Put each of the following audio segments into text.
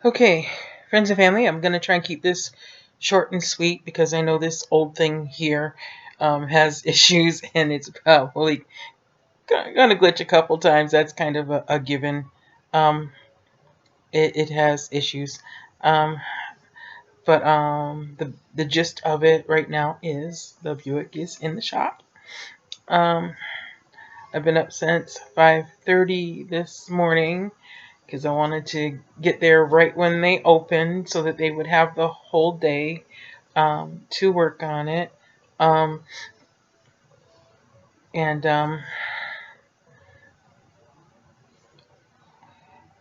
Okay, friends and family, I'm going to try and keep this short and sweet because I know this old thing here has issues and it's probably going to glitch a couple times. That's kind of a given. Um, it has issues. Um, but the gist of it right now is the Buick is in the shop. Um, I've been up since 5:30 this morning because I wanted to get there right when they opened so that they would have the whole day to work on it. Um, and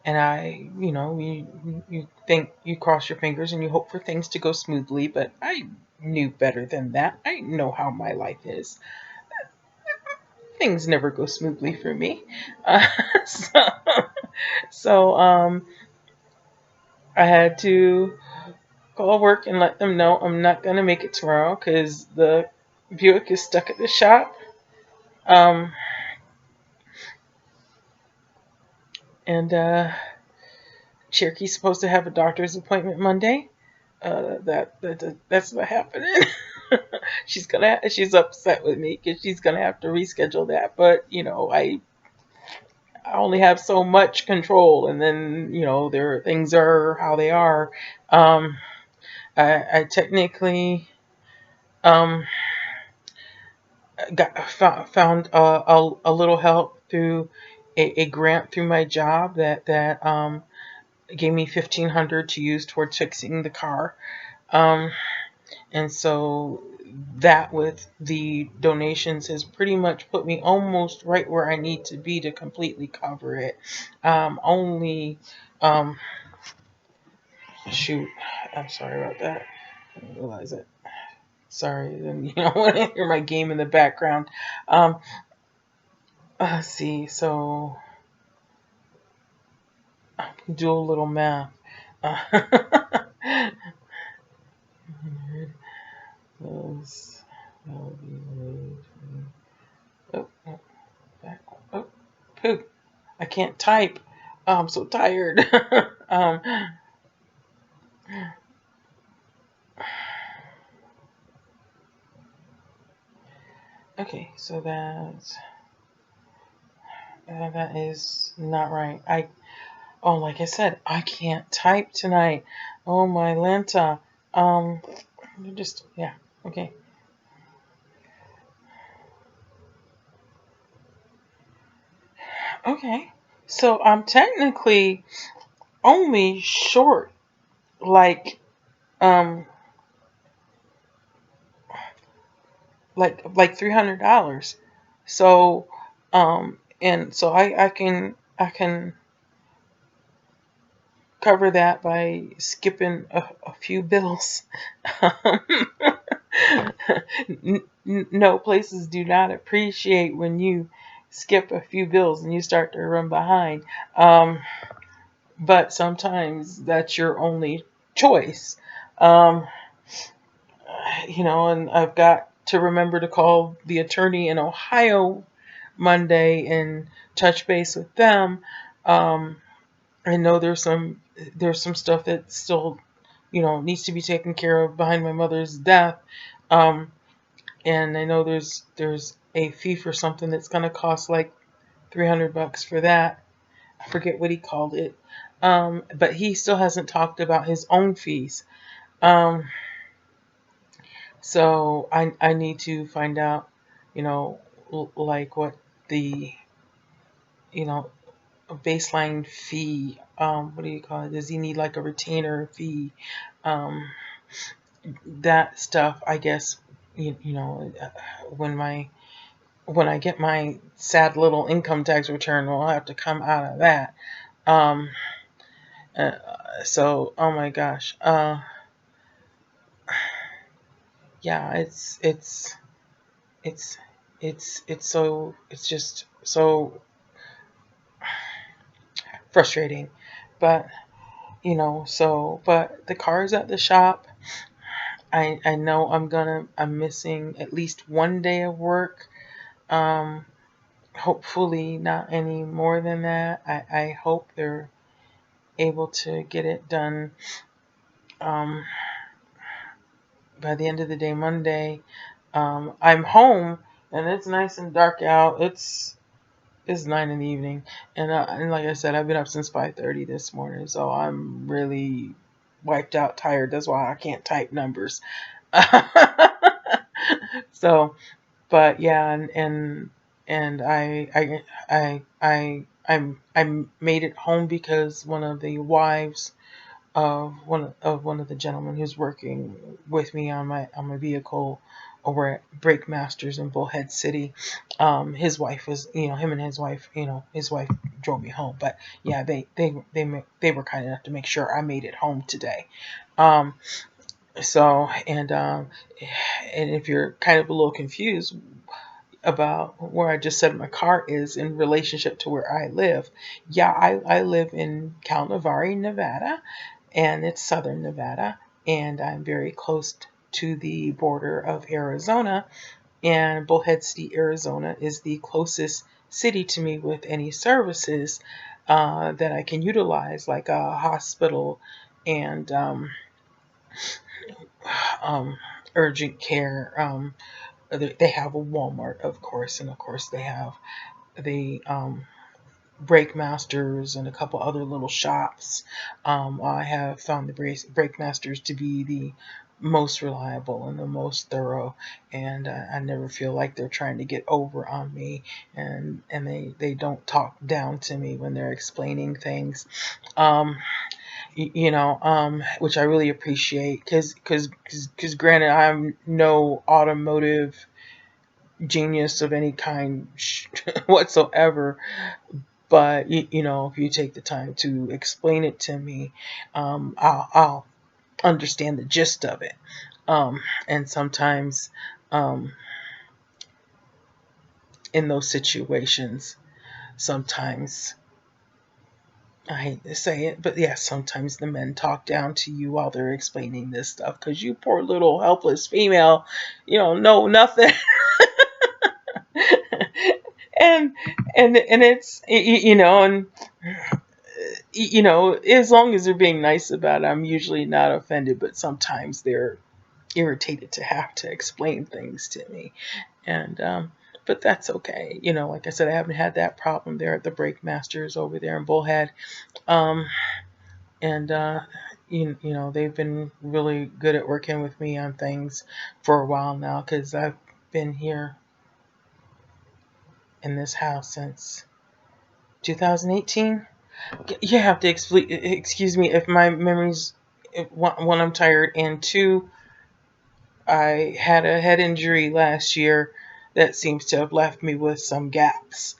and I, you think you cross your fingers and you hope for things to go smoothly, but I knew better than that. I know how my life is. Things never go smoothly for me. Uh, so, so I had to call work and let them know I'm not gonna make it tomorrow because the Buick is stuck at the shop. Um, and Cherokee's supposed to have a doctor's appointment Monday. That's not happening. She's upset with me because she's gonna have to reschedule that. But I only have so much control, and then there things are how they are. Um, I technically um found a little help through a grant through my job that gave me 1,500 to use towards fixing the car. Um, and so that with the donations has pretty much put me almost right where I need to be to completely cover it. Only shoot, I'm sorry about that. I didn't realize it. Sorry, and when I hear my game in the background. Um, let's see. So do a little math. Uh, plus, that would be oh, oh, back, oh, poop. I can't type. Oh, I'm so tired. um, okay, so that is not right. Like I said, I can't type tonight. Oh my Lanta. Um, just yeah. Okay. Okay. So I'm technically only short like um like $300. So and so I can cover that by skipping a few bills. No, places do not appreciate when you skip a few bills and you start to run behind. Um, but sometimes that's your only choice. Um, and I've got to remember to call the attorney in Ohio Monday and touch base with them. Um, I know there's some stuff that still needs to be taken care of behind my mother's death, um, and I know there's a fee for something that's gonna cost like $300 for that. I forget what he called it, but he still hasn't talked about his own fees. Um, so I need to find out, you know, like what the you know a baseline fee. What do you call it? Does he need like a retainer fee? Um, that stuff, I guess. When I get my sad little income tax return, will have to come out of that. Um, uh, so, oh my gosh, yeah, it's it's just so frustrating, but but the car's at the shop. I know I'm missing at least one day of work. Hopefully not any more than that. I hope they're able to get it done um, by the end of the day Monday. I'm home and it's nice and dark out. It's 9 in the evening, and like I said, I've been up since 5:30 this morning, so I'm really wiped out, tired. That's why I can't type numbers. So, but yeah, and I made it home because one of the wives of one of the gentlemen who's working with me on my vehicle over at Brake Masters in Bullhead City. His wife was, him and his wife, his wife drove me home. But yeah, they were kind enough to make sure I made it home today. Um, so and if you're kind of a little confused about where I just said my car is in relationship to where I live, yeah, I live in Calnavari, Nevada, and it's southern Nevada, and I'm very close to the border of Arizona, and Bullhead City, Arizona is the closest city to me with any services that I can utilize, like a hospital and um, urgent care. They have a Walmart, of course, and of course they have the Brake Masters and a couple other little shops. I have found the Brake Masters to be the most reliable and the most thorough, and I never feel like they're trying to get over on me, and they don't talk down to me when they're explaining things. Um, which I really appreciate because granted I'm no automotive genius of any kind whatsoever, but if you take the time to explain it to me, I'll understand the gist of it. And sometimes um, in those situations, sometimes I hate to say it, but yeah, sometimes the men talk down to you while they're explaining this stuff because you poor little helpless female, know nothing. and and it's and as long as they're being nice about it, I'm usually not offended, but sometimes they're irritated to have to explain things to me. And, but that's okay. Like I said, I haven't had that problem there at the Brake Masters over there in Bullhead. Um, and, they've been really good at working with me on things for a while now because I've been here in this house since 2018. You have to excuse me if my memories, one, I'm tired, and two, I had a head injury last year that seems to have left me with some gaps.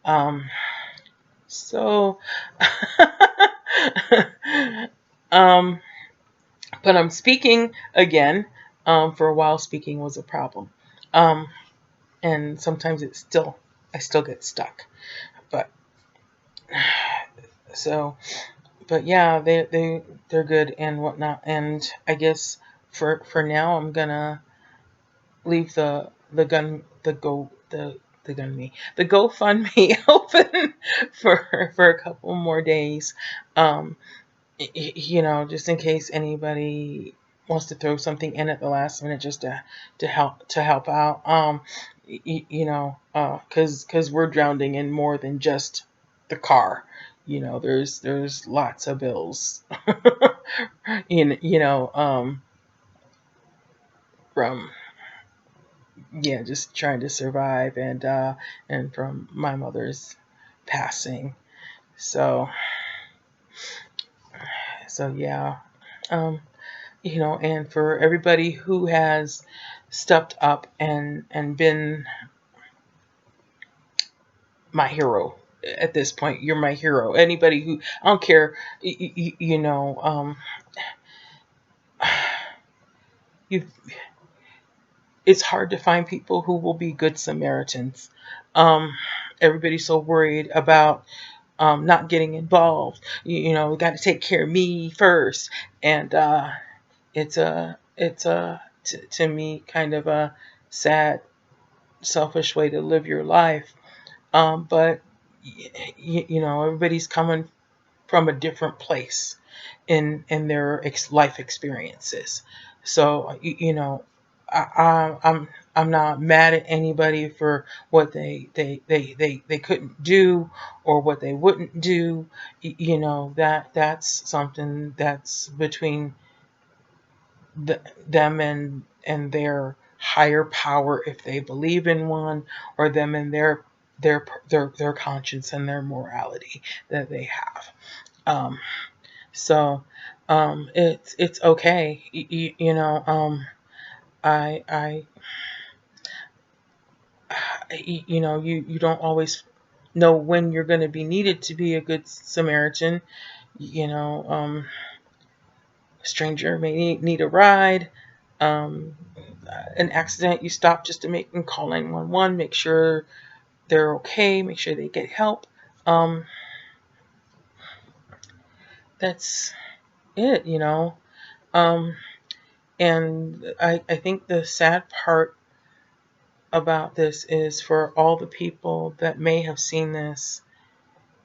Um, so, um, but I'm speaking again. For a while, speaking was a problem, um, and sometimes I still get stuck. But so, but yeah, they're good and whatnot. And I guess for now, I'm gonna leave the gun the go the gun me the GoFundMe open for a couple more days. Um, just in case anybody wants to throw something in at the last minute just to help out. Because we're drowning in more than just the car. There's lots of bills. From just trying to survive and from my mother's passing. So yeah. Um, and for everybody who has stepped up and been my hero at this point, you're my hero. Anybody who I don't care, you it's hard to find people who will be good Samaritans. Um, Everybody's so worried about not getting involved. We got to take care of me first, and it's a to me kind of a sad, selfish way to live your life. But everybody's coming from a different place in their life experiences. So I'm not mad at anybody for what they couldn't do or what they wouldn't do. That's something that's between them and their higher power, if they believe in one, or them and their conscience and their morality that they have. Um, so it's okay. I I you don't always know when you're going to be needed to be a good Samaritan. You know, a stranger may need a ride. Um, an accident, you stop just to make and call 911, make sure they're okay, make sure they get help. Um, that's it. Um, and I think the sad part about this is for all the people that may have seen this,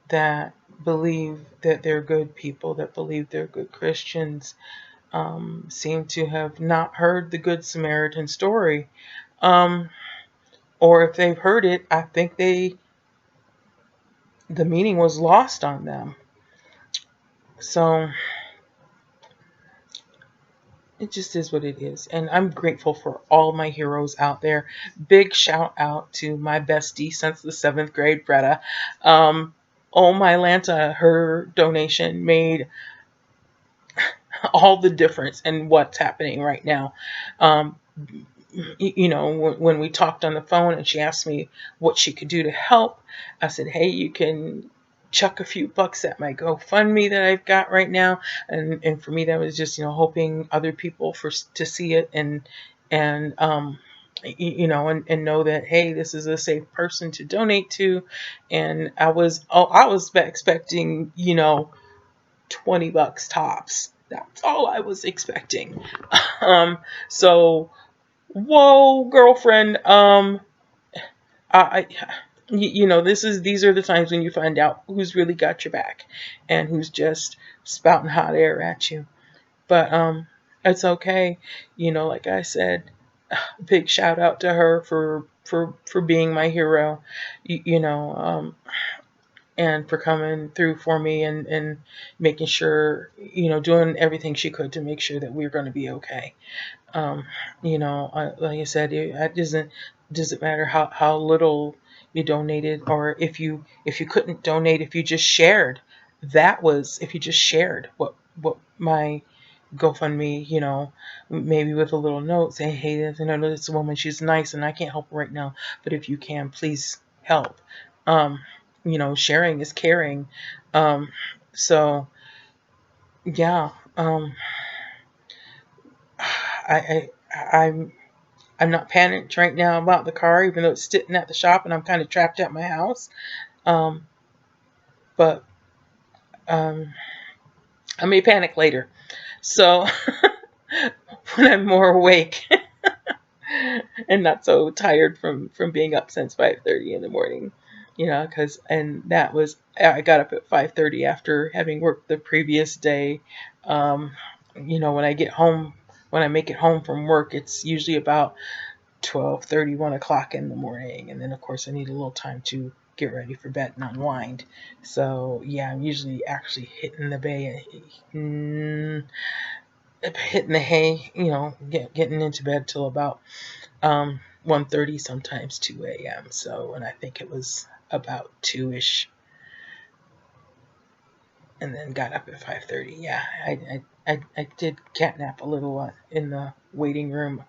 that believe that they're good people, that believe they're good Christians, seem to have not heard the Good Samaritan story. Um, or if they've heard it, I think the meaning was lost on them. So it just is what it is. And I'm grateful for all my heroes out there. Big shout out to my bestie since the 7th grade, Renetta. Oh, my Lanta, her donation made all the difference in what's happening right now. Um, when we talked on the phone and she asked me what she could do to help, I said, hey, you can chuck a few bucks at my GoFundMe that I've got right now. And for me, that was just, hoping other people to see it and know that, hey, this is a safe person to donate to. And I was expecting, $20 tops. That's all I was expecting. So whoa, girlfriend. I these are the times when you find out who's really got your back and who's just spouting hot air at you. But it's okay. Like I said, big shout out to her for being my hero. You, you know, um, and for coming through for me and making sure, doing everything she could to make sure that we're going to be okay. Um, like I said, it doesn't matter how little you donated, or if you couldn't donate, if you just shared. If you just shared what my GoFundMe, maybe with a little note saying, hey, I know this woman, she's nice and I can't help her right now, but if you can, please help. Um, sharing is caring. So yeah, I'm not panicked right now about the car, even though it's sitting at the shop and I'm kind of trapped at my house. Um, but um, I may panic later. So when I'm more awake and not so tired from being up since 5:30 in the morning, because and that was I got up at 5:30 after having worked the previous day. When I get home, when I make it home from work, it's usually about 12:30, 1 o'clock in the morning, and then of course I need a little time to get ready for bed and unwind. So yeah, I'm usually actually hitting the bay, hitting the hay, getting into bed till about 1:30, sometimes 2 a.m. So, and I think it was about 2ish, and then got up at 5:30. Yeah, I did catnap a little in the waiting room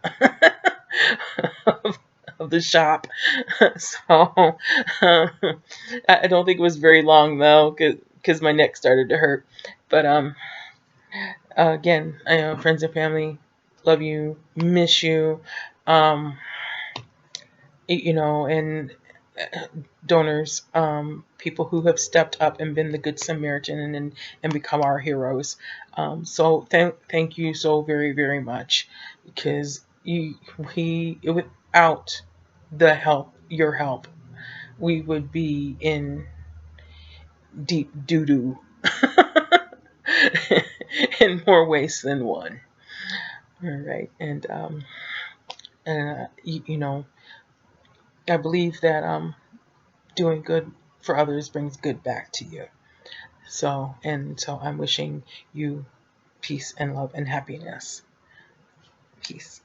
of the shop. So I don't think it was very long though, because my neck started to hurt. But again, friends and family, love you, miss you. Um, and donors, people who have stepped up and been the good Samaritan and become our heroes. So thank you so very, very much, because without your help, we would be in deep doo doo in more ways than one. All right, and you know, I believe that doing good for others brings good back to you. So I'm wishing you peace and love and happiness. Peace.